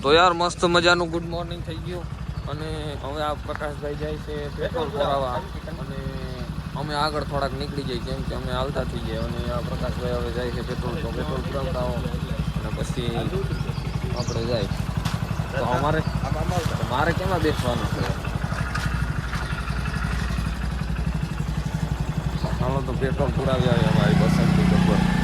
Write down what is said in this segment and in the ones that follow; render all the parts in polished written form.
તો યાર મસ્ત મજાનું ગુડ મોર્નિંગ થઈ ગયું અને હવે આ પ્રકાશભાઈ જાય છે પેટ્રોલ પુરાવા અને અમે આગળ થોડાક નીકળી જઈએ કેમ કે અમે હાલતા થઈ ગયા અને આ પ્રકાશભાઈ હવે જાય છે પેટ્રોલ પુરાવતા હો અને પછી આપણે જાય તો મારે કેમાં બેસવાનું છે હાલો તો પેટ્રોલ પુરાવી આવે અમારી બસંતથી ગબ્બર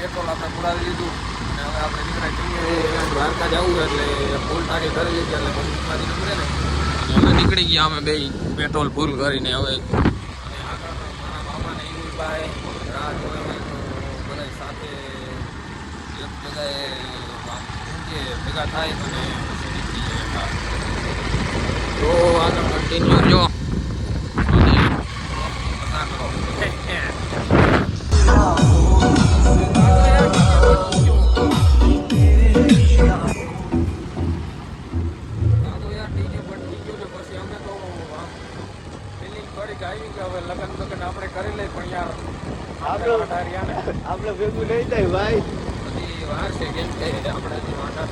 પેટ્રોલ આપણે પુરાવી લીધું અને હવે આપણે નીકળ્યા દ્વારકા જવું એટલે ફૂલ ટાંકી કરી લીધી એટલે બસમાંથી નીકળે ને અમે નીકળી ગયા અમે બે પેટ્રોલ ફૂલ કરીને હવે મારા મામાને ઈરુલભાઈ રાહ જોવે બધા સાથે બધાએ ભેગા થાય અને નીકળી જાય તો આગળ કન્ટિન્યુ જો અને પતા કરો આપણે કરી લઈ પણ યાર આપણે ભેગું નહીં થાય ભાઈ બધી વાર છે કેમ કે આપણે હજી વાંધા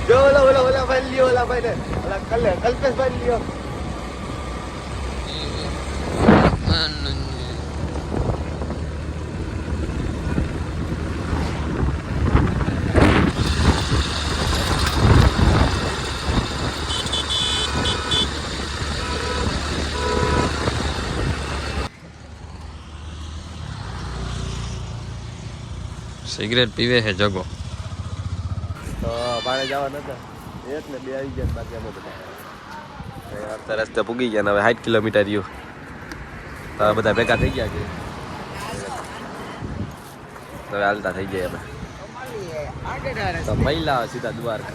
જો ઓલા ભાઈ લ્યો ઓલા ભાઈ ને ઓલા કલ્પેશ ભાઈ લ્યો સિગરેટ પીવે છે જગો તો બારે જવા નતા એક ને બે આવી ગયા બાકી અમે બધા અડધા રસ્તે પૂગી ગયા ને હવે 60 કિલોમીટર રહ્યું તો બધા ભેગા થઈ ગયા છે તો હાલતા થઈ ગયા અમે તો મહિલા સીધા દ્વારકા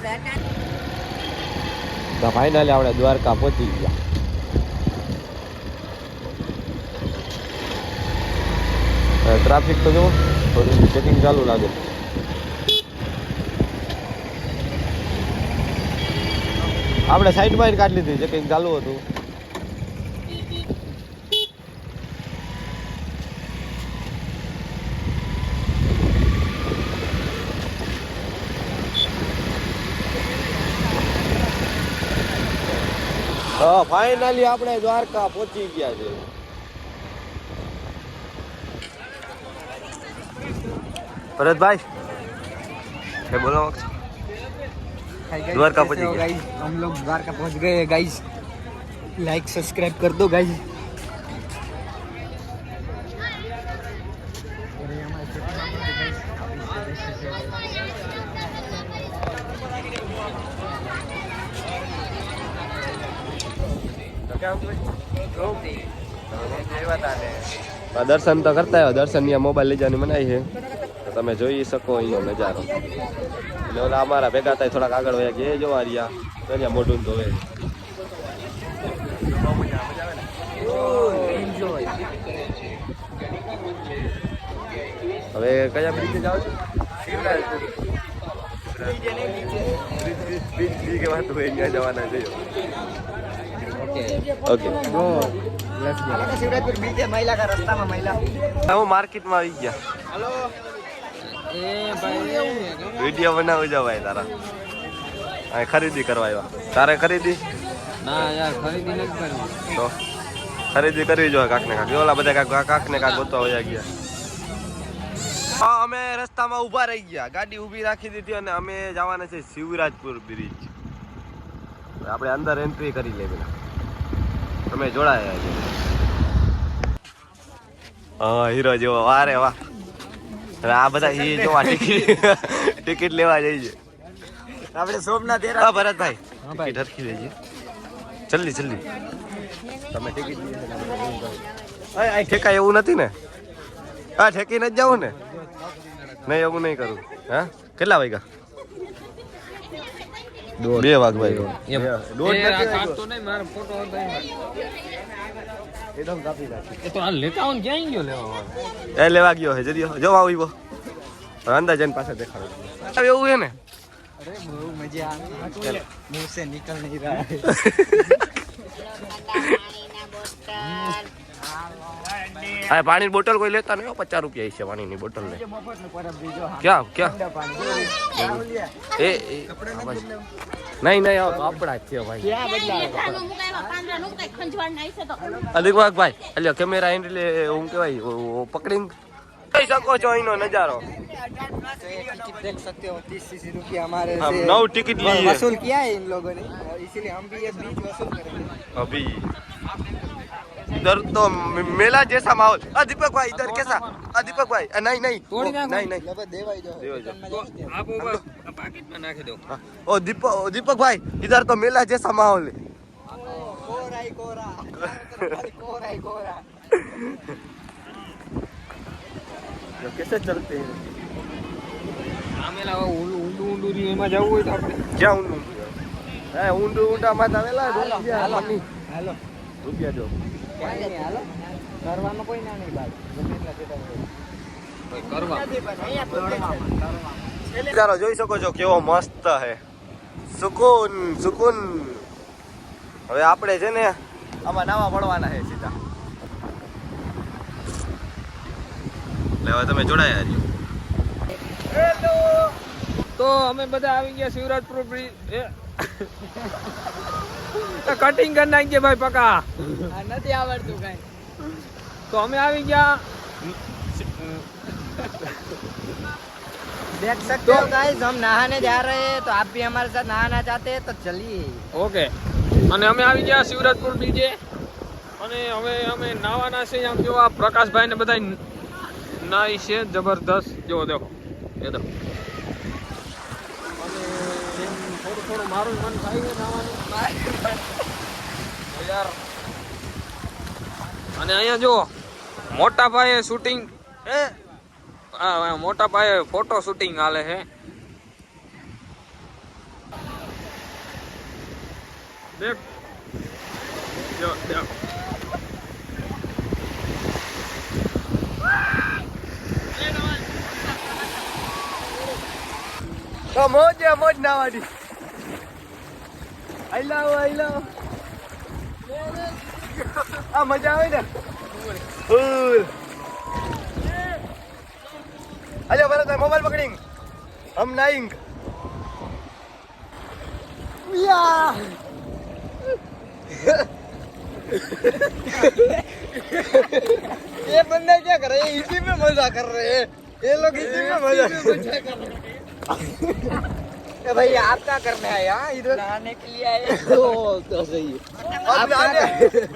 તો ફાઇનલી આપણે દ્વારકા પહોંચી ગયા ટ્રાફિક તો જુઓ થોડું ચેકિંગ ચાલુ લાગે આપણે સાઈડ માં કાઢી લીધી ચેકિંગ ચાલુ હતું ફાઇનલી આપણે દ્વારકા પહોંચી ગયા છે भरत क्या बोला द्वारका पहुंच गए गाइस हम लोग द्वारका पहुंच गए हैं गाइस लाइक सब्सक्राइब कर दो गाइस दर्शन तो करता है दर्शन या मोबाइल ले जाने मनाई है તમે જોઈ શકો અહીંયા નજારો એટલે ઓલા અમારા ભેગા થાય થોડાક આગળ વયા કે એ જોવા રહ્યા અહીંયા મોઢું ધોવે હવે કયા બ્રિજે જાઓ છો બીજ કે વાત હોય અહીંયા જવાના છે ઓકે शिवराजपुर बीच है महिला का रास्ता में महिला હું માર્કેટમાં આવી ગયા हेलो વિડીયો બનાવી જાવ ભાઈ તારા આ ખરીદી કરવા આવ્યા તારે ખરીદી ના યાર ખરીદી નથી કરવી તો ખરીદી કરવી જોઈએ કાક ને કાક ઓલા બધા કાક ને કાક ગોતવા વયા ગયા હા અમે રસ્તામાં ઊભા રહી ગયા ગાડી ઊભી રાખી દીધી અને અમે જવાના છે શિવરાજપુર બ્રિજ આપણે અંદર એન્ટ્રી કરી લે પેલા તમે જોડાયા છે હા હીરો જેવો વારે વાહ હવે આ બધા એ જોવા ટિકિટ લેવા જઈએ આપણે સોમનાથ હા ભરતભાઈ ટિકિટ હરખી લેજે જલ્દી જલ્દી તમે ટિકિટ ઠેકાય એવું નથી ને હા ઠેકી નથી જવું ને નહીં એવું નહીં કરું હા કેટલા વાગ્યા 2 વાગ ભાઈ એકદમ કાપી નાખી એ તો આ લેતા આવું ક્યાં ગયો લેવા એ લેવા ગયો હે જલ્દી જો આવ્યો અંદાજન પાસે દેખાડો એવું હે ને अरे बहुत मजा आ रही है, मुंह से निकल नहीं रहा है। હા પાણીની બોટલ કોઈ લેતા નહીં 50 રૂપિયા છે પાણીની બોટલ ને ક્યાં ક્યાં એ નહીં નહીં આપણા જ છે ભાઈ અધિક ભાઈ એટલે કેમેરા એટલે હું કહેવાય પકડીને જોઈ શકો છો અહીંનો નજારો टिकट देख सकते हो 30 रुपया हमारे हम से 9 टिकट लिए वसूल किया है इन लोगों ने, इसीलिए हम भी ये बीच वसूल करेंगे। अभी इधर तो मेला जैसा माहौल। दीपक भाई इधर कैसा? दीपक भाई नहीं नहीं नहीं नहीं देवाई जो आप ऊपर पैकेट में नाख दो। ओ दीपक भाई इधर तो मेला जैसा माहौल है। कोरा ही कोरा, कोरा ही कोरा। कैसे चलते हैं? આમેલા ઊંડું ઊંડું રી એમાં જવું હોય તો આપણે क्या ઊંડું ઊંડા માં આવેલા હાલો રૂપિયા દો ક્યાં નહીં હાલો કરવાનો કોઈ ના નહીં બાદ કરવા નજારો જોઈ શકો છો કેવો મસ્ત હે સુકૂન સુકૂન હવે આપણે છે ને આમાં નાવા પડવાના છે સીધા એટલે હવે તમે જોડાયા રહ્યો તો અમે બધા આવી ગયા શિવરાજપુર બ્રિજ કટિંગ કરી નાખીએ ભાઈ પકા નથી આવડતું કઈ તો અમે આવી ગયા देख सकते हो गाइस हम नहाने जा रहे हैं, तो आप भी हमारे साथ नहाना चाहते हैं तो चलिए। ઓકે અને અમે આવી ગયા શિવરાજપુર બીજે અને હવે અમે નાવાના છે આમ જો આ પ્રકાશભાઈ ને બધા નાઈ છે જબરદસ્ત જો દેખો એ તો અને થોડું થોડું મારું મન થાય છે નાવાનું યાર અને અહીંયા જો મોટા ભાઈએ શૂટિંગ મોટા ભાઈએ ફોટો શૂટિંગ હાલે છે देख जो देख તો મોજ નાવાની આઈ લાવ આ મજા આવે ને ફૂલ અલ્યા ભરત મોબાઈલ પકડીંગ હમ નાઈંગ યા ये बंदा क्या कर रहे हैं? इसी में मजा कर रहे हैं ये लोग, इसी में मजा कर रहे हैं। भाई आप क्या करने आए यहाँ इधर नहाने के लिए आए? तो सही है। अब नहाने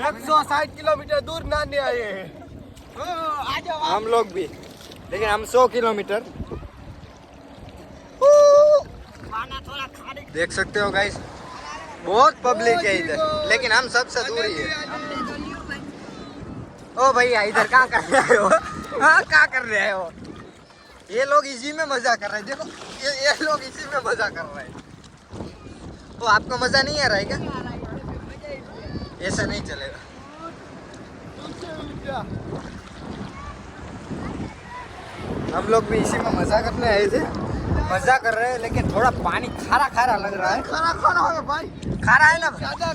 160 किलोमीटर दूर नहाने आए हैं। हम लोग भी, लेकिन हम 100 किलोमीटर। देख सकते हो गाइस बहुत पब्लिक है इधर, लेकिन हम सबसे दूर ही है। ओ भैया इधर क्या कर रहे हो? हाँ क्या कर रहे हो? ये लोग इसी में मजा कर रहे हैं, देखो ये लोग इसी में मजा कर रहे हैं। तो आपको मजा नहीं आ रहा है क्या? ऐसा नहीं चलेगा। हम लोग भी इसी में मजा करने आए थे, मजा कर रहे हैं, लेकिन थोड़ा पानी खारा खारा लग रहा है। खाना है भाई, खारा है ना? ज्यादा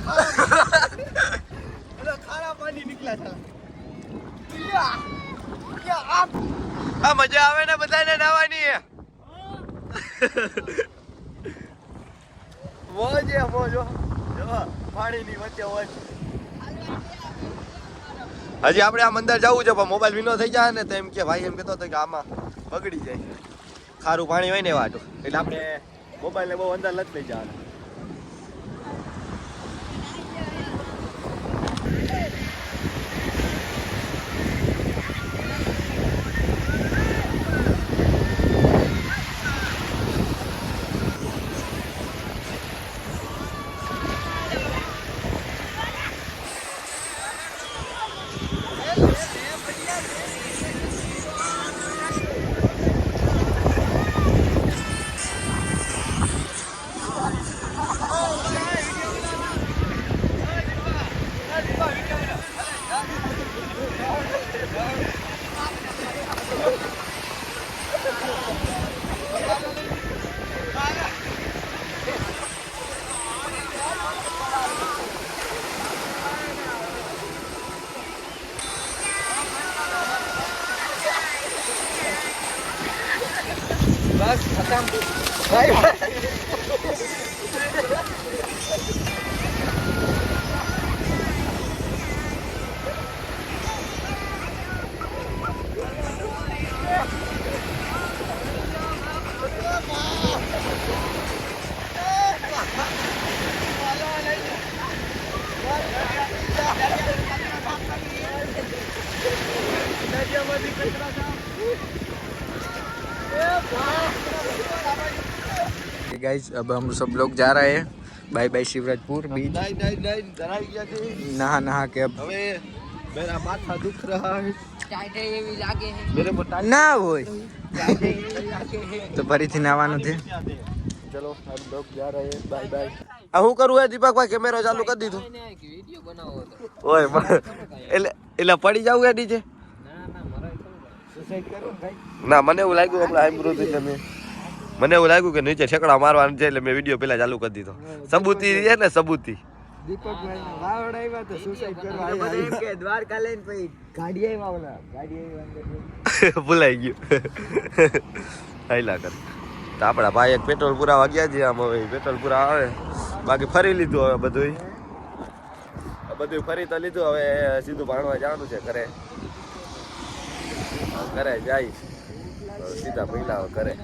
खारा पानी निकला था। क्या आप આ મજા આવે ને બધાને નાવાની હે મોજ હે મોજ જો પાણીની વચ્ચે હોય હજી આપણે આમ અંદર જવું છે પણ મોબાઈલ વિનો થઈ જાય ને તો એમ કે ભાઈ એમ કહેતો હતો કે આમાં બગડી જાય ખારું પાણી હોય ને વાટો એટલે આપણે મોબાઈલ ને બહુ અંદર લઈ જવાનું गाइस अब हम सब लोग जा रहे हैं बाय बाय शिवराजपुर बीच नहा नहा के अब હવે मेरा माथा दुख रहा है मेरे को ના હોય તો ફરીથી નાવાનું છે. ચલો हम लोग जा रहे हैं बाय बाय. આ હું કરું હે દીપકભાઈ કેમેરો ચાલુ કરી દીધો. ઓય એટલે પડી જાવ હે નીચે. ના મને એવું લાગ્યું હમણાં આઈબ્રો થી તમે મને એવું લાગ્યું કે નીચે ઠેકડા મારવાનું છે એટલે મેં વિડીયો પેલા ચાલુ કરી દીધો. સબૂતી છે ને સબૂતી. દીપકભાઈ વાવડાવ્યા તો સુસાઈડ કરવા આવ્યા એમ કે દ્વારકા લઈને પછી ગાડી આવ્યા ઓલા ગાડી આવ્યા ભૂલાઈ ગયું. હાઈલા કર તો આપણા ભાઈ એક પેટ્રોલ પુરાવા ગયા છે. આમ હવે પેટ્રોલ પુરા આવે બાકી ફરી લીધું હવે બધું ફરી તો લીધું. હવે સીધું ભાણવા જવાનું છે ઘરે જાય સીધા પહેલા કરે.